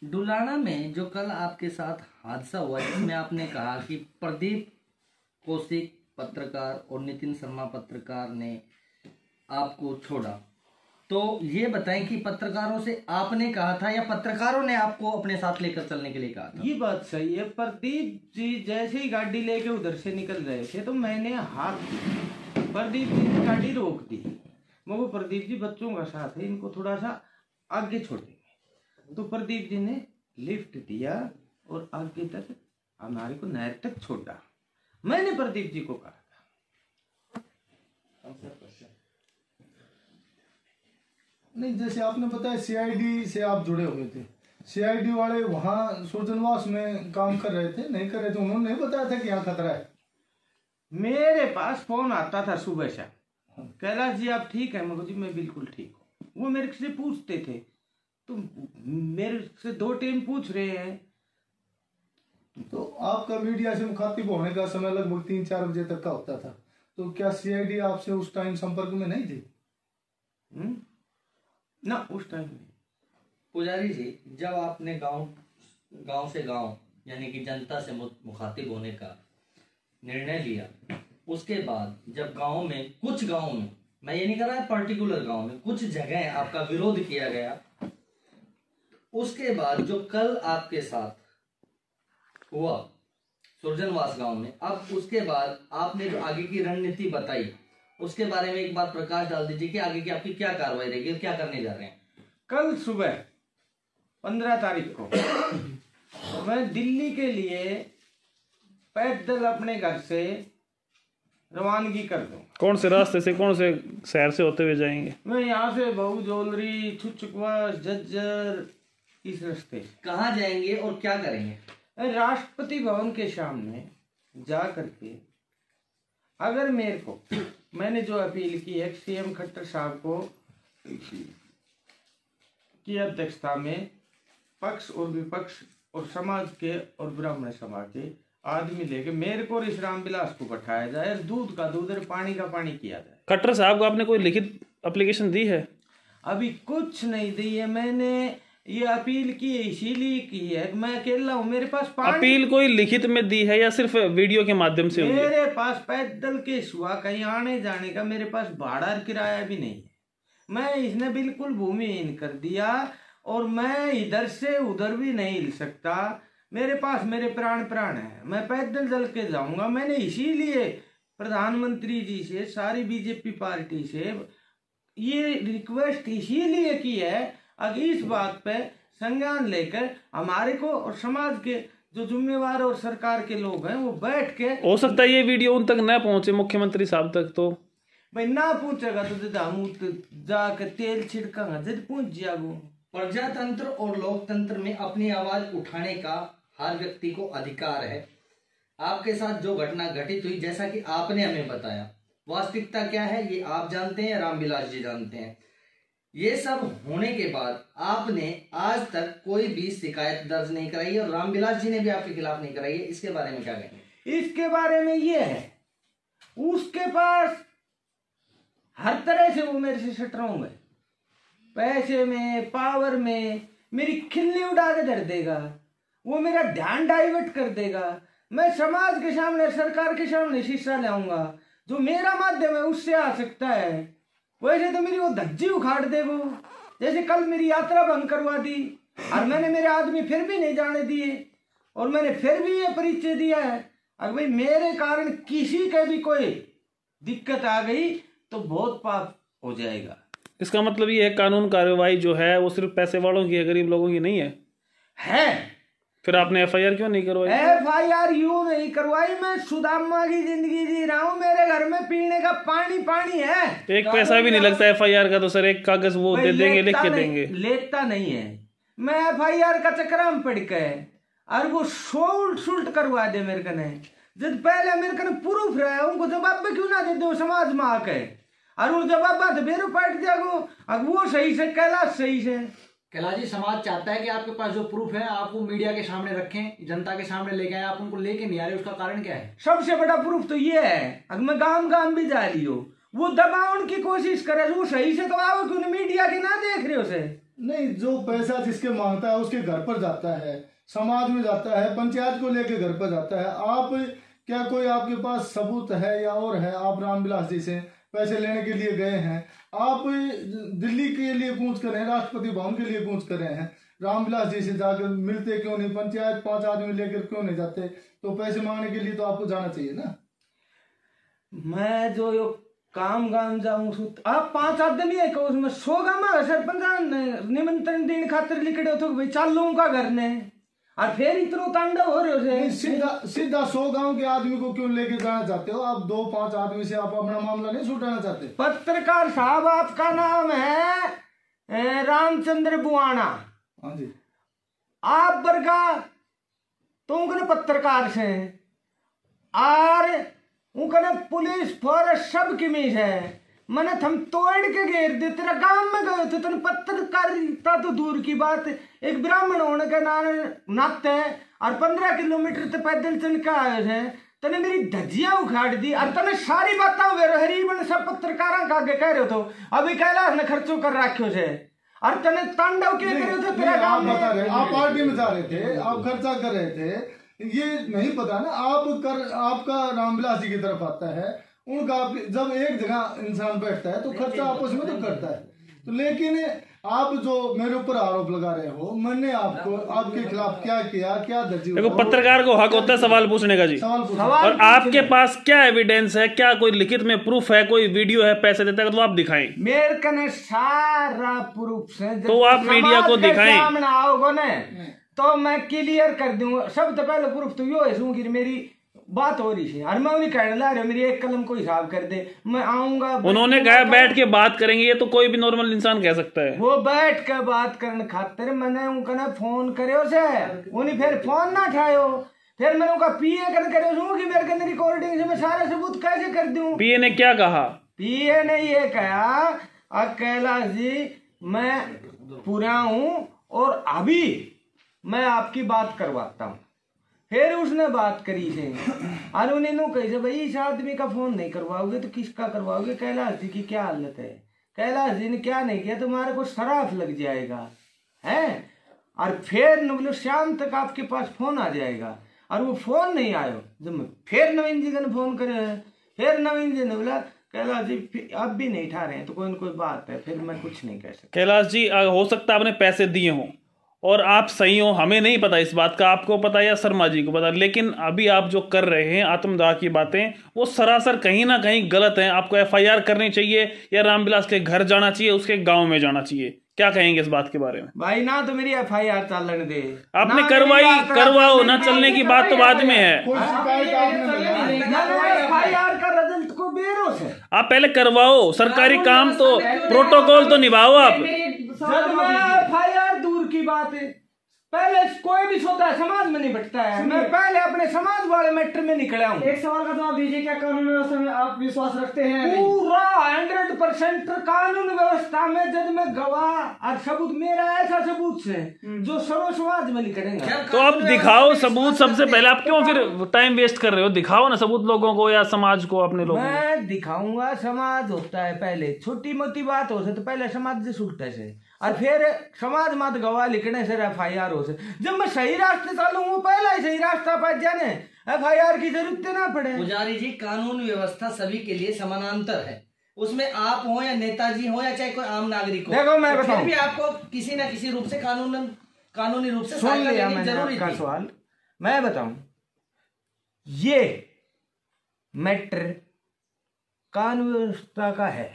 डुलाना में जो कल आपके साथ हादसा हुआ जिसमें आपने कहा कि प्रदीप कौशिक पत्रकार और नितिन शर्मा पत्रकार ने आपको छोड़ा, तो ये बताएं कि पत्रकारों से आपने कहा था या पत्रकारों ने आपको अपने साथ लेकर चलने के लिए कहा था? ये बात सही है। प्रदीप जी जैसे ही गाड़ी लेके उधर से निकल रहे थे तो मैंने प्रदीप जी ने गाड़ी रोक दी। मगर प्रदीप जी बच्चों का साथ है, इनको थोड़ा सा आगे छोड़ देंगे। तो प्रदीप जी ने लिफ्ट दिया और आगे तक हमारे को नहर तक छोड़ा। मैंने प्रदीप जी को कहा नहीं, जैसे आपने बताया सीआईडी से आप जुड़े हुए थे, सीआईडी वाले वहां सुरजनवास में काम कर रहे थे, नहीं कर रहे थे? उन्होंने नहीं बताया था कि यहाँ खतरा है? मेरे पास फोन आता था सुबह से, कैलाश जी आप ठीक है? मगर जी मैं बिल्कुल ठीक हूँ। वो मेरे से पूछते थे, तो मेरे से 2 टाइम पूछ रहे हैं। तो आपका मीडिया से मुखातिब होने का समय लगभग 3-4 बजे तक का होता था, तो क्या सीआईडी आपसे उस टाइम संपर्क में नहीं थी? ना, उस टाइम नहीं। पुजारी जी, जब आपने गांव से गांव यानी कि जनता से मुखातिब होने का निर्णय लिया, उसके बाद जब कुछ गांव में, मैं ये नहीं कर रहा पर्टिकुलर गांव में, कुछ जगह आपका विरोध किया गया, उसके बाद जो कल आपके साथ हुआ सुरजनवास गांव में, अब उसके बाद आपने जो आगे की रणनीति बताई उसके बारे में एक बार प्रकाश डाल दीजिए कि आगे की आपकी क्या कार्रवाई रहेगी, क्या करने जा रहे हैं? कल सुबह 15 तारीख को मैं दिल्ली के लिए पैदल अपने घर से रवानगी कर दूं। कौन से रास्ते से, कौन से शहर से होते हुए जाएंगे? मैं यहाँ से बहु जोलरी, छुचकवास, झज्जर, इस रास्ते। कहाँ जाएंगे और क्या करेंगे? राष्ट्रपति भवन के सामने जा करके अगर मेरे को, मैंने जो अपील की है सीएम खट्टर साहब को की अध्यक्षता में पक्ष और विपक्ष और समाज के और ब्राह्मण समाज के आदमी लेके मेरे को और इस रामविलास को बैठाया जाए, दूध का दूध और पानी का पानी किया जाए। खट्टर साहब को आपने कोई लिखित एप्लीकेशन दी है? अभी कुछ नहीं दी है। मैंने ये अपील की इसीलिए की है, मैं अकेला हूँ, मेरे पास पानी। अपील कोई लिखित में दी है या सिर्फ वीडियो के माध्यम से? मेरे पास पैदल के सिवा कहीं आने जाने का मेरे पास भाड़ा किराया भी नहीं है। मैं इसने बिल्कुल भूमिहीन कर दिया और मैं इधर से उधर भी नहीं हिल सकता। मेरे पास मेरे प्राण है, मैं पैदल चल के जाऊंगा। मैंने इसीलिए प्रधानमंत्री जी से, सारी बीजेपी पार्टी से ये रिक्वेस्ट इसीलिए की है, अगर इस बात पे संज्ञान लेकर हमारे को और समाज के जो जिम्मेवार और सरकार के लोग हैं वो बैठ के, हो सकता है ये वीडियो उन तक न पहुंचे मुख्यमंत्री साहब तक, तो भाई ना पूछेगा तो हम जाकर तेल छिड़कांगा जब पहुंच जाएगा। प्रजातंत्र और लोकतंत्र में अपनी आवाज उठाने का हर व्यक्ति को अधिकार है। आपके साथ जो घटना घटित हुई, जैसा कि आपने हमें बताया, वास्तविकता क्या है ये आप जानते हैं, रामविलास जी जानते हैं। ये सब होने के बाद आपने आज तक कोई भी शिकायत दर्ज नहीं कराई और रामविलास जी ने भी आपके खिलाफ नहीं कराई है, इसके बारे में क्या कहेंगे? इसके बारे में ये है, उसके पास हर तरह से वो मेरे से सटराऊंगा, पैसे में, पावर में, मेरी खिल्ली उड़ा के धर देगा, वो मेरा ध्यान डाइवर्ट कर देगा। मैं समाज के सामने, सरकार के सामने शीशा लाऊंगा, जो मेरा माध्यम है उससे आ सकता है। वैसे तो मेरी वो धज्जी उखाड़ देगो, जैसे कल मेरी यात्रा भंग करवा दी और मैंने मेरे आदमी फिर भी नहीं जाने दिए और मैंने फिर भी ये परिचय दिया है। अगर भाई मेरे कारण किसी के भी कोई दिक्कत आ गई तो बहुत पाप हो जाएगा। इसका मतलब ये है कानून कार्रवाई जो है वो सिर्फ पैसे वालों की है, गरीब लोगों की नहीं है। फिर आपने एफआईआर क्यों नहीं करवाई? एफआईआर यूं नहीं करवाई, मैं सुदामा की जिंदगी जी रहा हूँ, मेरे घर में पीने का पानी है। एक पैसा भी नहीं लगता एफआईआर का, तो सर एक कागज वो दे देंगे, लिख के देंगे। लेता नहीं है, मैं एफआईआर का चक्कर में पड़ के और वो सुल्ट करवा दे मेरे कने। जब पहले मेरे कने प्रूफ रहा है, उनको जवाब क्यों ना दे दो समाज में आके, और वो जवाब बेरो पाट जागो। अब वो सही से, कैलाश सही से। कैलाश जी, समाज चाहता है कि आपके पास जो प्रूफ है आप वो मीडिया के सामने रखें, जनता के सामने लेके आए, आप उनको लेके नहीं आ रहे, उसका कारण क्या है? सबसे बड़ा प्रूफ तो ये है, अगर मैं गांव भी जा रही हूँ, वो दबाने की कोशिश करे, वो सही से तो आओ, क्यों मीडिया के ना देख रहे हो से? नहीं, जो पैसा जिसके मांगता है उसके घर पर जाता है, समाज में जाता है, पंचायत को लेके घर पर जाता है। आप क्या कोई आपके पास सबूत है या और है? आप रामविलास जी से पैसे लेने के लिए गए हैं, आप दिल्ली के लिए कूच कर रहे हैं, राष्ट्रपति भवन के लिए कूच कर रहे हैं, रामविलास जी से जाकर मिलते क्यों नहीं? पंचायत 5 आदमी लेकर क्यों नहीं जाते? तो पैसे मांगने के लिए तो आपको जाना चाहिए ना। मैं जो यो काम गाम जाऊं आप 5 आदमी है उसमें 100 गामा सरपंच निमंत्रण देने खातिर लिखड़े हो तो भाई चाल लूंगा घर ने, और फिर इतना तांडव हो रहे हो। सीधा 100 गांव के आदमी को क्यों लेके जाना चाहते हो? आप 2-5 आदमी से आप अपना मामला नहीं छुटाना चाहते? पत्रकार साहब, आपका नाम है रामचंद्र बुआना। हाँ जी। आप बरगा तो पत्रकार से और उनका पुलिस फौरस सब की मीज है। मैंने थम तोड़ के घेर दे, तेरा गांव में गए थे, तेन पत्रकारिता तो दूर की बात, एक ब्राह्मण होने के नाते और 15 किलोमीटर से पैदल चल के आए थे, तने मेरी धज्जियां उखाड़ दी और तने सारी बातें हरीबन सब पत्रकारों का आगे कह रहे हो। तो अभी कैलाश ने खर्चो कर रखो थे और तने तांडव क्या करे थे तेरा गांव में? आप पार्टी में जा रहे थे, आप खर्चा कर रहे थे, ये नहीं पता ना। आपका रामविलास जी की तरफ आता है, उनका जब एक जगह इंसान बैठता है तो खर्चा आपस में तो करता है। तो लेकिन आप जो मेरे ऊपर आरोप लगा रहे हो, मैंने आपको आपके खिलाफ क्या किया, क्या दर्जी? देखो, पत्रकार को हक होता है सवाल पूछने का जी। और आपके पास क्या एविडेंस है? क्या कोई लिखित में प्रूफ है? कोई वीडियो है पैसे देता है तो आप दिखाएं। मेरे कने सारा प्रूफ है, तो आप मीडिया को दिखाएं। सामने आओगे ना तो मैं क्लियर कर दूंगा। सब तो पहले प्रूफ तो यो है कि मेरी बात हो रही है और मैं उन्हें कहने ला रहा, मेरी एक कलम को हिसाब कर दे, मैं आऊंगा। उन्होंने कहा बैठ के बात करेंगे, ये तो कोई भी नॉर्मल इंसान कह सकता है। वो बैठ के बात करने खातिर मैंने उनका फोन करे से, उन्हें फिर फोन ना उठायो, फिर मैंने उनका पीए कर करे कि मेरे के रिकॉर्डिंग से मैं सारे सबूत कैसे कर दूं? पीए ने क्या कहा? पीए ने ये कहा, कैलाश जी मैं पूरा हूं और अभी मैं आपकी बात करवाता हूं। फिर उसने बात करी थे और उन्हें कही भाई इस आदमी का फोन नहीं करवाओगे तो किसका करवाओगे? कैलाश जी की क्या हालत है? कैलाश जी ने क्या नहीं किया, तुम्हारे को शराफ लग जाएगा है। और फिर बोलो शाम तक आपके पास फोन आ जाएगा, और वो फोन नहीं आयो। जब मैं फिर नवीन जी ने फोन करे, फिर नवीन जी ने बोला कैलाश जी अब भी नहीं उठा रहे हैं तो कोई न कोई बात है, फिर मैं कुछ नहीं कह सकता। कैलाश जी हो सकता है आपने पैसे दिए हों और आप सही हो, हमें नहीं पता इस बात का, आपको पता या शर्मा जी को पता, लेकिन अभी आप जो कर रहे हैं आत्मदाह की बातें वो सरासर कहीं ना कहीं गलत हैं। आपको एफआईआर करनी चाहिए या रामविलास के घर जाना चाहिए, उसके गांव में जाना चाहिए। क्या कहेंगे इस बात के बारे में? भाई ना तो मेरी एफआईआर चलने दे, आपने करवाओ ना, चलने की बात तो बाद में है। एफआईआर का रिजल्ट को बेरोस है, आप पहले करवाओ, सरकारी काम तो प्रोटोकॉल तो निभाओ आप। एफआईआर दूर की बात है, पहले कोई भी सोता है समाज में नहीं बटता है। मैं पहले अपने समाज वाले मैटर में निकला हूँ। एक सवाल का जवाब दीजिए, क्या कानून व्यवस्था में आप विश्वास रखते हैं? पूरा 100% कानून व्यवस्था में जब मैं गवाह और सबूत, मेरा ऐसा सबूत से जो सर्व समाज में निकलेगा। तो आप दिखाओ सबूत सबसे पहले। आप क्यों फिर टाइम वेस्ट कर रहे हो? दिखाओ ना सबूत लोगों को या समाज को, अपने लोगों को। मैं दिखाऊंगा, समाज होता है पहले, छोटी मोटी बात हो से तो पहले समाज से छूटता है और फिर समाज मत गवाह लिखने से एफआईआर हो से। जब मैं सही रास्ते चालू हूँ, पहला ही सही रास्ता पास जाने, एफआईआर की जरूरत ना पड़े। पुजारी जी, कानून व्यवस्था सभी के लिए समानांतर है, उसमें आप हो या नेताजी हो या चाहे कोई आम नागरिक हो। देखो मैं बताऊं, फिर भी आपको किसी न किसी रूप से कानूनी रूप से सुन लिया मैंने आपका सवाल। मैं बताऊं, ये मैटर कानून व्यवस्था का है,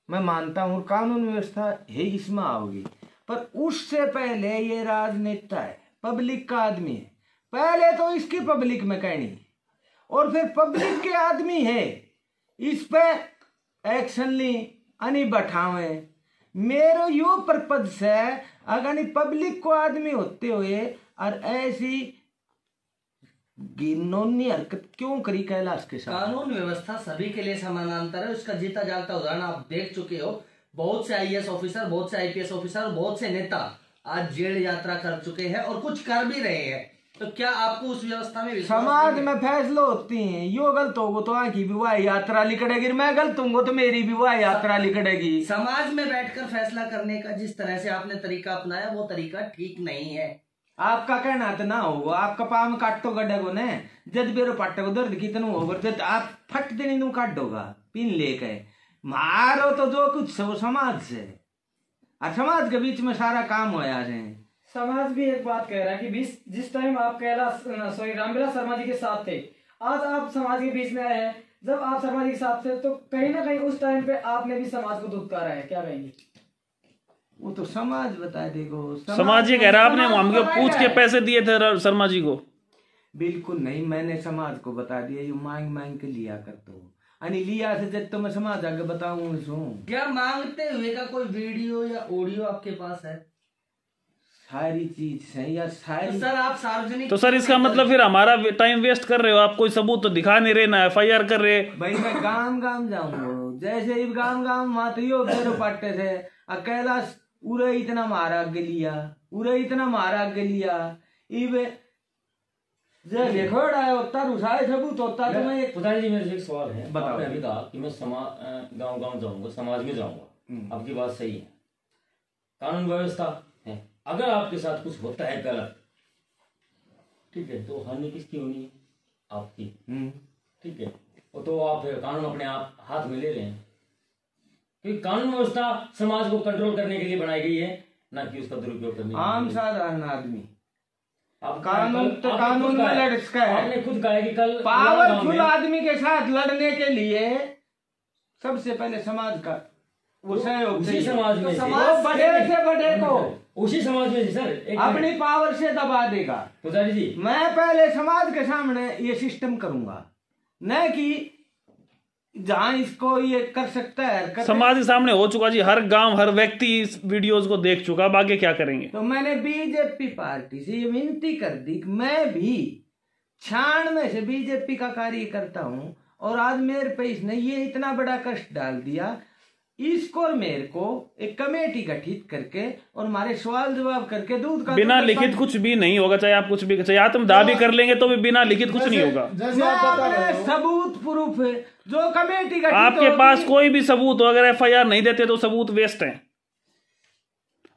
मैं मानता हूं कानून व्यवस्था है इसमें आओगी, पर उससे पहले ये राजनेता है, पब्लिक का आदमी है। पहले तो इसकी पब्लिक में कहनी और फिर पब्लिक के आदमी है, इस पे एक्शन ली अनि बैठावे। मेरो यो पर्पज से अगर पब्लिक को आदमी होते हुए और ऐसी गिनौनी हरकत क्यों करी कैलाश के साथ? कानून व्यवस्था सभी के लिए समानांतर है, उसका जीता जागता उदाहरण आप देख चुके हो। बहुत से आईएएस ऑफिसर, बहुत से आईपीएस ऑफिसर, बहुत से नेता आज जेल यात्रा कर चुके हैं और कुछ कर भी रहे हैं। तो क्या आपको उस व्यवस्था में विश्वास समाज नहीं है? में फैसले होती हैं, यो गलत होगो तो आगे विवाह यात्रा लिखड़ेगी, मैं गलत हूँ तो मेरी विवाह यात्रा लिखड़ेगी। समाज में बैठकर फैसला करने का जिस तरह से आपने तरीका अपनाया वो तरीका ठीक नहीं है। आपका कहना तो ना होगा, आपका पाव में काटो गड्ढे को ने जद बेरो पाटे को दर्द कितना होगा, जद आप फट देनी तू काट दोगा पिन लेके मारो तो जो कुछ सब समाज से, और समाज के बीच में सारा काम होया है। समाज भी एक बात कह रहा है कि जिस टाइम आप रामविलास शर्मा जी के साथ थे, आज आप समाज के बीच में आए हैं। जब आप समाज के साथ थे तो कहीं ना कहीं उस टाइम पे आपने भी समाज को दुत्कारा है, क्या कहेंगे? वो तो समाज बता देगो। समाज ये कह रहा आपने हमको पूछ के पैसे दिए थे शर्मा जी को? बिल्कुल नहीं, मैंने समाज को बता दिया ये मांग मांग के लिया कर तो अनि लिया से जब तो मैं समाज आगे बताऊं इसको। क्या मांगते हुए का कोई वीडियो या ऑडियो आपके पास है? सारी चीज है या सारी। तो सर आप सार्वजनिक, तो सर इसका मतलब फिर हमारा टाइम वेस्ट कर रहे हो, आप कोई सबूत तो दिखा नहीं रहे, ना FIR कर रहे। भाई मैं गांव गांव जाऊंगा, जैसे ही गांव गांव मातियो बेरो पाटे से अकेला उरे इतना मारा आगे लिया, उरे इतना मारा आगे लिया, इवे जे देखो रहा है उतना रुसाए सबूत होता। तो मैं पुजारी जी मेरे से एक सवाल है। बताओ। आपने अभी कहा कि मैं गांव गांव जाऊंगा, समाज में जाऊंगा, आपकी बात सही है, कानून व्यवस्था है। अगर आपके साथ कुछ होता है गलत, ठीक है, तो हानि किसकी होनी है? आपकी। ठीक है, वो तो आप कानून अपने आप हाथ में ले रहे हैं, क्योंकि कानून व्यवस्था समाज को कंट्रोल करने के लिए बनाई गई है, ना कि उसका दुरुपयोग करने के लिए। आम साधारण आदमी आप कानून तो कानून में लड़ सकता है। आपने खुद कहा है कि कल पावरफुल आदमी के साथ लड़ने के लिए सबसे पहले समाज का वो सहयोग उसी चाहिए। समाज में तो से- समाज बड़े से बड़े को उसी समाज में से सर एक अपनी पावर से दबा देगा। पुजारी जी, मैं पहले समाज के सामने ये सिस्टम करूंगा, न कि जहां इसको ये कर सकता है समाज के सामने हो चुका जी, हर गांव हर व्यक्ति इस वीडियोस को देख चुका, अब आगे क्या करेंगे? तो मैंने बीजेपी पार्टी से ये विनती कर दी कि मैं भी 96 से बीजेपी का कार्य करता हूं, और आज मेरे पे इसने ये इतना बड़ा कष्ट डाल दिया, इसको और मेरे को एक कमेटी गठित करके और हमारे सवाल जवाब करके दूध का बिना लिखित कुछ भी नहीं होगा, चाहे आप कुछ भी, चाहे आत्मदाह भी कर लेंगे तो भी बिना लिखित कुछ नहीं होगा। जैसे आप बता रहे हो, सबूत प्रूफ है जो कमेटी गठित आपके होगी। पास कोई भी सबूत हो, अगर FIR नहीं देते तो सबूत वेस्ट है।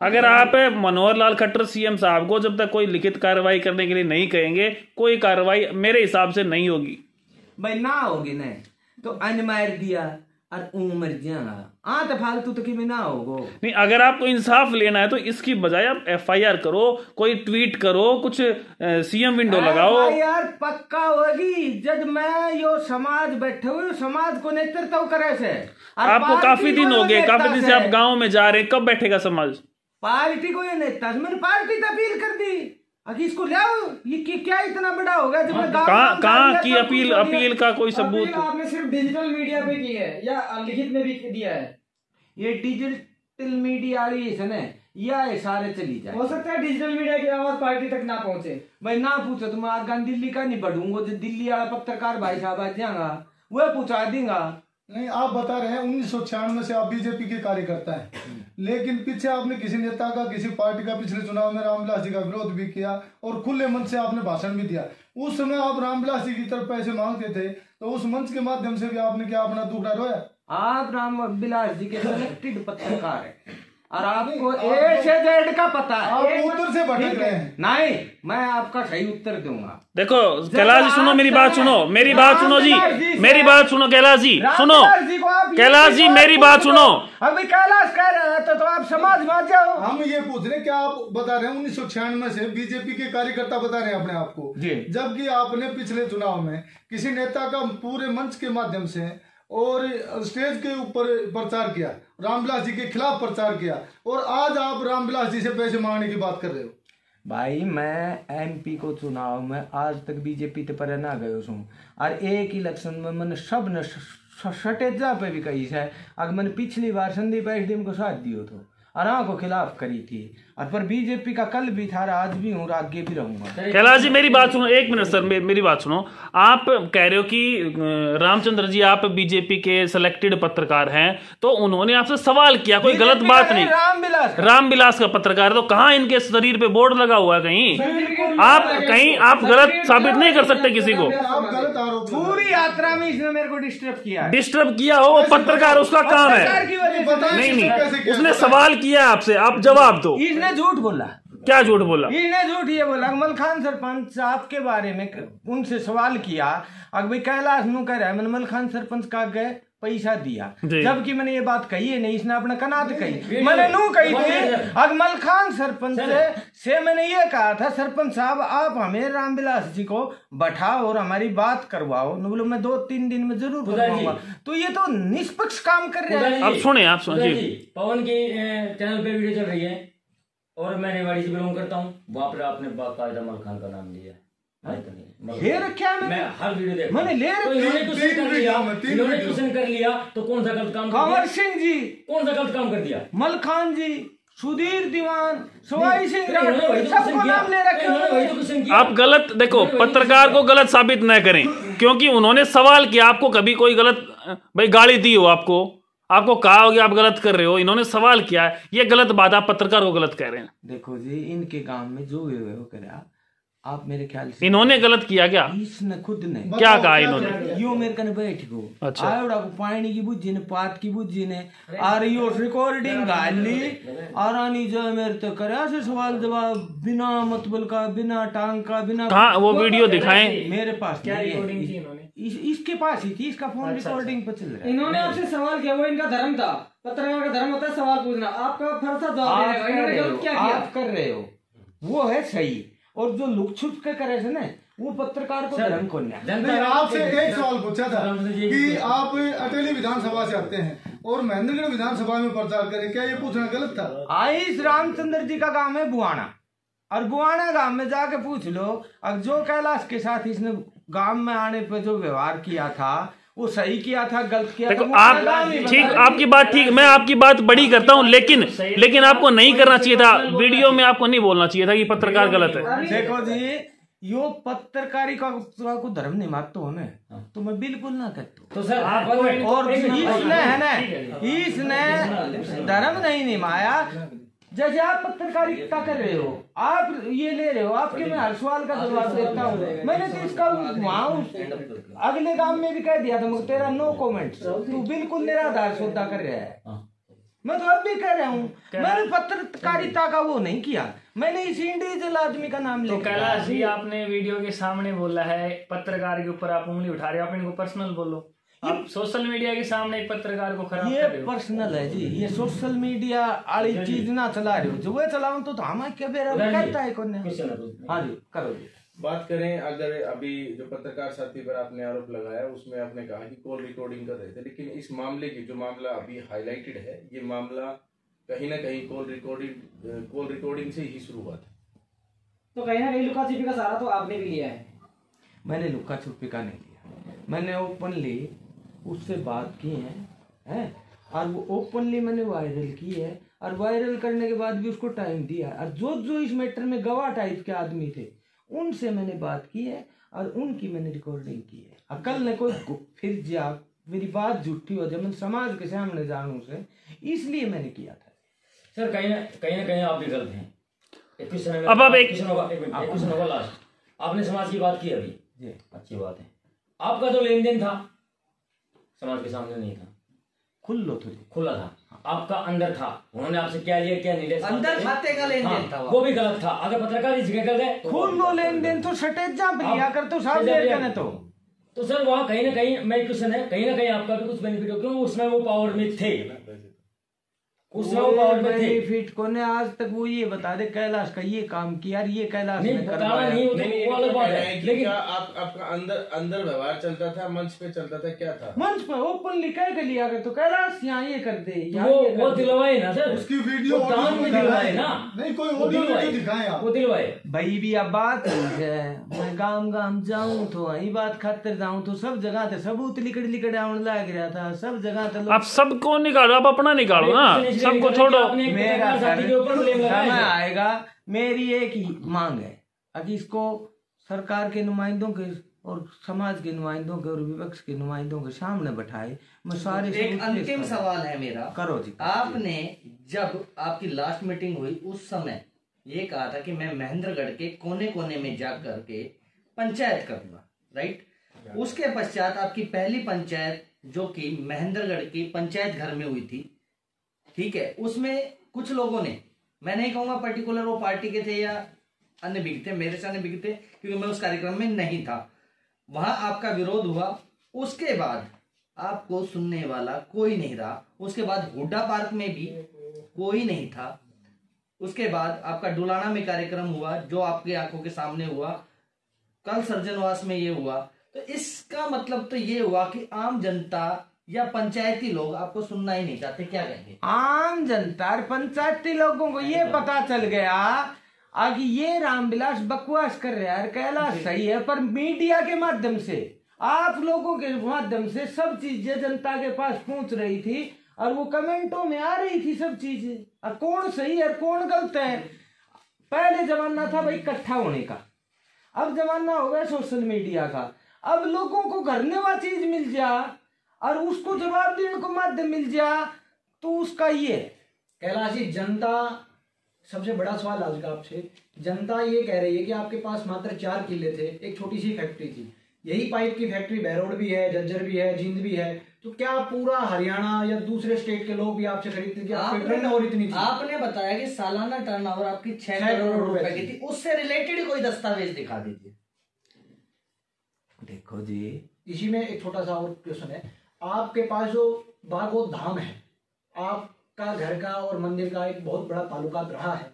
अगर आप मनोहर लाल खट्टर CM साहब को जब तक कोई लिखित कार्रवाई करने के लिए नहीं कहेंगे, कोई कार्रवाई मेरे हिसाब से नहीं होगी। भाई ना होगी न तो अन मार दिया और उमर जाएगा तो फालतू तो कि ना होगो। नहीं, अगर आपको इंसाफ लेना है तो इसकी बजाय आप FIR करो, कोई ट्वीट करो, कुछ CM विंडो लगाओ। यार पक्का होगी जब मैं यो समाज बैठे हुए समाज को नेतृत्व करे से। और आपको पार्टी काफी दिन को हो गए, नेता काफी दिन से आप गांव में जा रहे हैं, कब बैठेगा समाज? पार्टी को ये नेता से मैंने पार्टी तो अपील कर दी, अगर इसको ले आओ, ये क्या इतना बड़ा होगा जब मैं कहाँ की अपील का कोई सबूत? अपील आपने सिर्फ डिजिटल मीडिया पे की है या लिखित में भी दिया है? ये डिजिटल मीडिया वाली है ना, या ये सारे चली जाए। हो सकता है डिजिटल मीडिया की आवाज पार्टी तक ना पहुंचे। भाई ना पूछो तो मैं आगे दिल्ली का नहीं बढ़ूंगा, जो दिल्ली वाला पत्रकार भाई साहब आ जाएगा वह पूछा देगा। नहीं, आप बता रहे हैं 1996 से आप बीजेपी के कार्यकर्ता हैं, लेकिन पीछे आपने किसी नेता का, किसी पार्टी का पिछले चुनाव में रामविलास जी का विरोध भी किया और खुले मन से आपने भाषण भी दिया। उस समय आप रामविलास जी की तरफ पैसे मांगते थे, तो उस मंच के माध्यम से भी आपने क्या अपना दुखड़ा रोया? आप रामविलास जी के सिलेक्टेड पत्रकार है और आपको ए से जेड का पता है। आप उत्तर से भटक रहे हैं। नहीं, मैं आपका सही उत्तर दूंगा। देखो कैलाश जी, सुनो मेरी बात, सुनो मेरी बात, सुनो जी मेरी बात सुनो, कैलाश जी सुनो, कैलाश जी मेरी बात सुनो। अभी कैलाश कह रहे हैं तो आप समाज में जाओ। हम ये पूछ रहे हैं क्या आप बता रहे हैं 1996 से बीजेपी के कार्यकर्ता बता रहे हैं अपने आप को, जबकि आपने पिछले चुनाव में किसी नेता का पूरे मंच के माध्यम से और स्टेज के ऊपर प्रचार किया, रामविलास जी के खिलाफ प्रचार किया, और आज आप रामविलास जी से पैसे मांगने की बात कर रहे हो। भाई मैं MP को चुनाव में आज तक बीजेपी ते पर ना गयो हूँ, और एक इलेक्शन में मैंने सब ने सटेजा पे भी कही है। अगर मैंने पिछली बार संदीप SDM को साथ दियो तो और को खिलाफ करी थी, और पर बीजेपी का कल भी था, आज भी हूँ, आगे भी रहूंगा। कैलाश जी मेरी बात सुनो, एक मिनट सर, मेरी बात सुनो। आप कह रहे हो कि रामचंद्र जी आप बीजेपी के सिलेक्टेड पत्रकार हैं, तो उन्होंने आपसे सवाल किया, कोई गलत बात नहीं। रामविलास का पत्रकार, तो कहाँ इनके शरीर पे बोर्ड लगा हुआ है? कहीं आप गलत साबित नहीं कर सकते किसी को। पूरी यात्रा में इसने मेरे को डिस्टर्ब किया हो, वो पत्रकार, उसका काम है। नहीं, उसने सवाल किया आपसे, आप जवाब दो। इसने झूठ बोला। क्या झूठ बोला? इसने झूठ ये बोला, मलखान सरपंच साहब के बारे में उनसे सवाल किया। अगर कैलाश नू कह रहा है मैंने मलखान सरपंच का गए पैसा दिया, जबकि मैंने ये बात कही है नहीं, इसने अपना कनात कही, मैंने नू कही थी। अगर मलखान सरपंच से मैंने ये कहा था, सरपंच साहब आप हमें रामविलास जी को बैठाओ और हमारी बात करवाओ, बोलो मैं 2-3 दिन में जरूर करवाऊंगा। तो ये तो निष्पक्ष काम कर रहे हैं। आप सुने पवन के चैनल पे वीडियो चल रही है और मैं रेवाड़ी से बिलोंग करता हूँ, वहां पर आपने बाकायदा मलखान का नाम लिया। क्या मैं हर वीडियो देखा, मैंने ले तो इन्होंने क्वेश्चन कर लिया तो कौन सा गलत काम? कंवर सिंह जी कौन सा गलत काम कर दिया? मलखान जी, सुधीर दीवान, सवाई सिंह सबको नाम ले रखे। आप गलत देखो, पत्रकार को गलत साबित न करें, क्योंकि उन्होंने सवाल किया, आपको कभी कोई गलत भाई गाली दी हो, आपको कहा हो कि आप गलत कर रहे हो, इन्होंने सवाल किया है, ये गलत बात, आप पत्रकार को गलत कह रहे हैं। देखो जी, इनके गांव में जो हुए वो करा, आप मेरे ख्याल से इन्होंने गलत किया क्या? इसने खुद ने क्या कहा इन्होंने? यो मेरे कने बैठ गो, अच्छा, आयोड़ा को पानी की बुझी ने, पात की बुझी ने, और यो रिकॉर्डिंग गाली और आनी जो मेरे तो करे से सवाल जवाब बिना मतलब का, बिना टांग का, बिना। कहाँ वो वीडियो दिखाएं? मेरे पास क्या रिकॉर्डिंग थी इन्होंने? इसके पास ही थी, इसका फोन रिकॉर्डिंग पे चल रहा है। इन्होंने आपसे सवाल किया, वो इनका धर्म था, पत्रकार का धर्म होता है सवाल पूछना, आपका फर्ज था जवाब देने का। इन्होंने क्या किया? आप कर रहे हो वो है सही, और जो लुक छुप के करे थे ना, वो पत्रकार को धर्म को नहीं। आपसे एक सवाल पूछा था कि आप अटेली विधानसभा से आते हैं और महेंद्रगढ़ विधानसभा में प्रचार करें, क्या ये पूछना गलत था? आइस रामचंद्र जी का गांव है बुआना, और बुआना गांव में जाके पूछ लो, अब जो कैलाश के साथ इसने गांव में आने पे जो व्यवहार किया था वो सही किया था, गलत किया देखो, था, आप ठीक, आपकी बात ठीक, मैं आपकी बात बड़ी करता हूँ, लेकिन आपको नहीं करना चाहिए था, वीडियो में आपको नहीं बोलना चाहिए था कि पत्रकार गलत है। देखो जी, यो पत्रकारी का को धर्म नहीं मानते हो मैं, तो मैं बिल्कुल ना कहता हूँ। तो सर और इसने है ना, इसने धर्म नहीं निभाया। जैसे आप पत्रकारिता कर रहे हो, आप ये ले रहे हो, आपके मैं हर सवाल का जवाब देता हूँ। मैंने तो इसका वहाँ अगले काम में भी कह दिया था, मुझे तेरा नो कमेंट, तू बिल्कुल निराधार सौदा कर रहा है। मैं तो अब भी कह रहा हूँ, मैंने पत्रकारिता का वो नहीं किया, मैंने इस इंडिविजुअल आदमी का नाम लिया। तो कैलाश जी, आपने वीडियो के सामने बोला है पत्रकार के ऊपर आप उंगली उठा रहे हो, आप इनको पर्सनल बोलो। आप सोशल मीडिया के सामने एक पत्रकार को खराब ये कर रहे हो। पर्सनल है जी, ये सोशल मीडिया वाली चीज ना चला रहे हो, जो वो चलाऊं तो हमारे क्या बेरा कहता है कौन? हाँ जी, करो जी। बात करें, अगर अभी जो पत्रकार साथी पर आपने आरोप लगाया उसमें आपने कहा कि कॉल रिकॉर्डिंग कर रहे थे, लेकिन इस मामले की जो मामला अभी हाईलाइटेड है, ये मामला कहीं ना कहीं कॉल रिकॉर्डिंग से ही शुरू हुआ था। तो कहीं ना कहीं लुका छिपी का सहारा तो आपने भी लिया है। मैंने लुका छुपी का नहीं लिया, मैंने ओपनली उससे बात की है, और वो ओपनली मैंने वायरल की है, और वायरल करने के बाद भी उसको टाइम दिया, और जो इस मैटर में गवाह टाइप के आदमी थे उनसे मैंने बात की है, और उनकी मैंने रिकॉर्डिंग की है। अकल ने कोई फिर जा मेरी बात झूठी हो जाए, मैं समाज के सामने जानूं से, इसलिए मैंने किया था। सर कहीं ना कहीं आप भी गलत हैं। अब आप एक क्वेश्चन होगा लास्ट। आपने समाज की बात की अभी, अच्छी बात है। आपका जो लेन देन था समाज के सामने नहीं था, खुला था, आपका अंदर था। उन्होंने आपसे क्या लिया क्या नहीं लिया, अंदर खाते का लेन देन था, वो भी गलत था। अगर पत्रकार इस जगह कर गए खुलो लेन देन तो सटेज जा लिया कर, तो साहब करने तो सर वहाँ कहीं ना कहीं मैं क्वेश्चन है, कहीं ना कहीं आपका भी कुछ बेनिफिट हो, क्यों उसमें वो पावर में थे, उसमें वो पावर में थे। बेनिफिट को ने आज तक वो ये बता दे कैलाश का ये काम किया, ये कैलाश ने बताना नहीं, वो अलग बात है। लेकिन क्या आपका अंदर व्यवहार चलता था, मंच पे चलता था, क्या था? मंच पे ओपनली कह के लिया गया, तो कैलाश यहाँ ये कर दे, वो दिलवाए ना सर, उसकी वीडियो दिलवाए ना, नहीं कोई ऑडियो वीडियो दिखाए आप, वो दिलवाए। भाई भी अब बात है, मैं गांव जाऊं तो वही बात खातिर जाऊं तो सब जगह थे सबूत लिकड़ आने लग रहा था, सब जगह थे। आप सबको निकालो, आप अपना निकालो ना। सबको छोड़ो। मेरा समय आएगा, मेरी एक ही मांग है, अगर इसको सरकार के नुमाइंदों के और समाज के नुमाइंदों के और विपक्ष के नुमाइंदों के सामने बैठाए, मैं सारे एक अंतिम सवाल है मेरा, करो जी। आपने जब आपकी लास्ट मीटिंग हुई उस समय ये कहा था कि मैं महेंद्रगढ़ के कोने कोने में जा करके पंचायत करूंगा, राइट? उसके पश्चात आपकी पहली पंचायत जो कि महेंद्रगढ़ की पंचायत घर में हुई थी, ठीक है, उसमें कुछ लोगों ने, मैं नहीं कहूंगा पर्टिकुलर वो पार्टी के थे या अन्य भी थे, मेरे से अन्य भी थे क्योंकि मैं उस कार्यक्रम में नहीं था, वहां आपका विरोध हुआ। उसके बाद आपको सुनने वाला कोई नहीं रहा। उसके बाद हुड्डा पार्क में भी कोई नहीं था। उसके बाद आपका डुलाना में कार्यक्रम हुआ जो आपकी आंखों के सामने हुआ, कल सर्जनवास में ये हुआ। तो इसका मतलब तो ये हुआ कि आम जनता या पंचायती लोग आपको सुनना ही नहीं चाहते, क्या कहेंगे? आम जनता और पंचायती लोगों को ये पता चल गया आगे ये रामविलास बकवास कर रहा है, कैलाश सही है, पर मीडिया के माध्यम से, आप लोगों के माध्यम से सब चीजें जनता के पास पहुंच रही थी और वो कमेंटों में आ रही थी सब चीजें, कौन सही है कौन गलत है। पहले जमाना था भाई इकट्ठा होने का, अब जमाना हो गया सोशल मीडिया का। अब लोगों को करने वाली चीज मिल जा और उसको जवाब देने को माध्यम मिल जा, तो उसका ये कैलाश जी, जनता, सबसे बड़ा सवाल आज का आपसे, जनता ये कह रही है कि आपके पास मात्र 4 किले थे, एक छोटी सी फैक्ट्री थी, यही पाइप की फैक्ट्री बहरोड भी है, जज्जर भी है, जींद भी है, तो क्या पूरा हरियाणा या दूसरे स्टेट के लोग भी आपसे खरीदते थे? टर्नओवर इतनी थी? आपने बताया कि सालाना टर्नओवर आपकी 6 करोड़ रुपए की थी, उससे रिलेटेड कोई दस्तावेज दिखा दीजिए। देखो जी, इसी में एक छोटा सा और क्वेश्चन है, आपके पास जो बागोद धाम है, आपका घर का और मंदिर का एक बहुत बड़ा ताल्लुकात रहा है,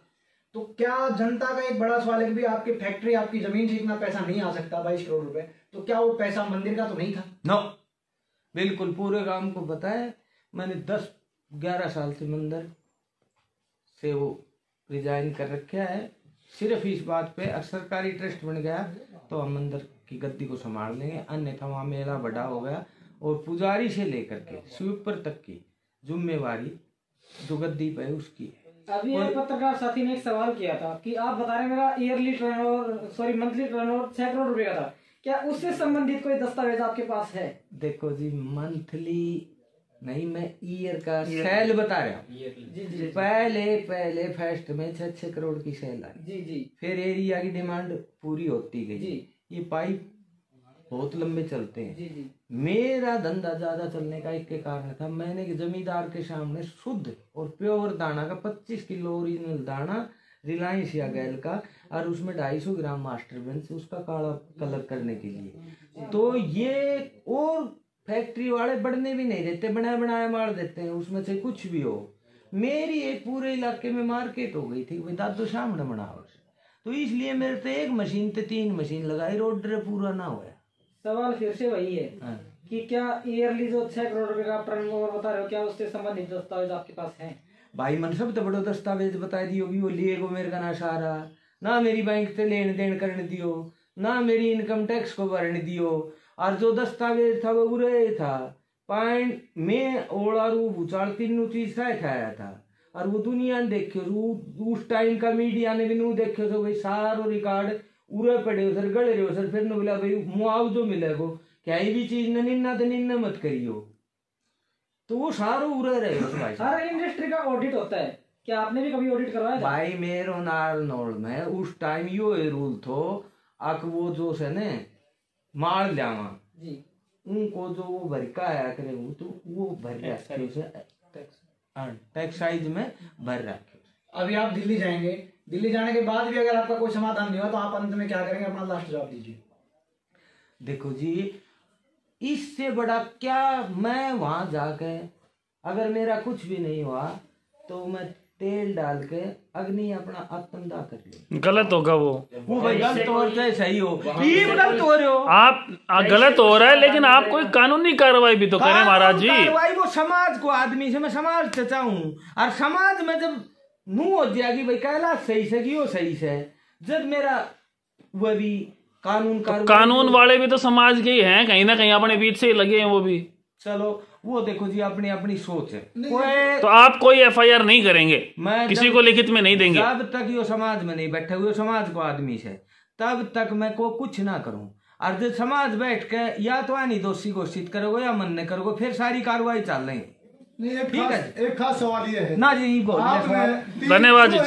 तो क्या जनता का एक बड़ा सवाल है कि भी आपकी फैक्ट्री, आपकी जमीन से इतना पैसा नहीं आ सकता 22 करोड़ रुपए, तो क्या वो पैसा मंदिर का तो नहीं था? नो, बिल्कुल पूरे गांव को पता है। मैंने 10-11 साल से मंदिर से वो रिजाइन कर रखा है, सिर्फ इस बात पे सरकारी ट्रस्ट बन गया तो हम मंदिर की गद्दी को संभाल लेंगे, अन्यथा वहाँ मेला बड़ा हो गया और पुजारी से लेकर के स्वीपर तक की जिम्मेवारी जो गद्दी पे है उसकी है। अभी एक पत्रकार साथी ने एक सवाल किया था कि आप बता रहे मेरा yearly turnover, sorry monthly turnover 6 crore रुपए का था, क्या उससे संबंधित कोई दस्तावेज आपके पास है? देखो जी, मंथली नहीं, मैं ईयर का सेल बता रहा हूँ। पहले फर्स्ट में 6 करोड़ की सेल आई जी, फिर एरिया की डिमांड पूरी होती गई जी। ये पाइप बहुत लंबे चलते हैं जी। मेरा धंधा ज्यादा चलने का एक कारण था, मैंने जमींदार के सामने शुद्ध और प्योर दाना का 25 किलो ओरिजिनल दाना रिलायंस या गैल का, और उसमें 250 ग्राम मास्टर बेंच उसका काला कलर करने के लिए। तो ये और फैक्ट्री वाले बढ़ने भी नहीं देते, बनाया बनाया मार देते हैं, उसमें से कुछ भी हो। मेरी एक पूरे इलाके में मार्केट हो गई थी भाई दादो सामने बनाओ, तो इसलिए मेरे तो एक मशीन ते 3 मशीन लगाई, रोडर पूरा ना हुआ। सवाल फिर से वही है कि क्या ईयरली जो 6 करोड़ रुपए का टर्नओवर बता रहे हो, क्या उससे संबंधित दस्तावेज आपके पास है? भाई मन सब तो बड़ो दस्तावेज बता दियो भी वो लिए को मेरे का ना सारा, ना मेरी बैंक से लेन देन करने दियो, ना मेरी इनकम टैक्स को भरने दियो, और जो दस्तावेज था वो उरे था पॉइंट में ओला रू भूचाल 3 चीज खाया था, और वो दुनिया ने देखो उस टाइम का मीडिया ने भी नू देखो तो भाई सारो रिकॉर्ड उरे पड़े हो सर, गड़े रहे हो सर, फिर न बोला भाई मुआवजो मिलेगो, क्या भी चीज न निन्ना तो निन्ना मत करियो, तो वो सारो उरे रहे हो भाई। हर इंडस्ट्री का ऑडिट होता है, क्या आपने भी कभी ऑडिट करवाया? भाई मेरो नाल नोड़ में उस टाइम यो रूल थो, आक वो जो से ने मार लियावा जी, उनको जो वो भर का आया करे वो तो वो भर रखे उसे टैक्स साइज में भर रखे। अभी आप दिल्ली जाएंगे, दिल्ली जाने के बाद भी अगर आपका कोई समाधान नहीं हुआ तो आप अंत में क्या करेंगे? अपना लास्ट जवाब दीजिए। देखो जी, इससे बड़ा क्या, मैं वहां जाके अगर मेरा कुछ भी नहीं हुआ तो मैं तेल डाल के अग्नि अपना आत्मदाह कर ले। गलत होगा वो भाई गलत हो चाहे सही हो, गलत हो रहे हो आप, गलत हो रहा है, लेकिन आप कोई कानूनी कार्रवाई भी तो करें महाराज जी। कार्रवाई वो समाज को, आदमी से मैं समाज से चाहूँ, और समाज में जब नू हो जाएगी भाई कैलाश सही से कि सही से, जब मेरा वो भी कानून वाले भी तो समाज के ही हैं, कहीं ना कहीं अपने बीच से ही लगे हैं वो भी। चलो वो देखो जी अपनी अपनी सोच है। कोई तो आप कोई एफआईआर नहीं करेंगे, मैं किसी को लिखित में नहीं देंगे? जब तक यो समाज में नहीं बैठे हुए समाज को आदमी से, तब तक मैं को कुछ ना करूं। और जब समाज बैठ के या तो आनी दोषी घोषित करोगे या मन करोगे, फिर सारी कार्रवाई चल रही है। नहीं, एक खास सवाल ये है ना जी, बहुत आपने धन्यवाद जी।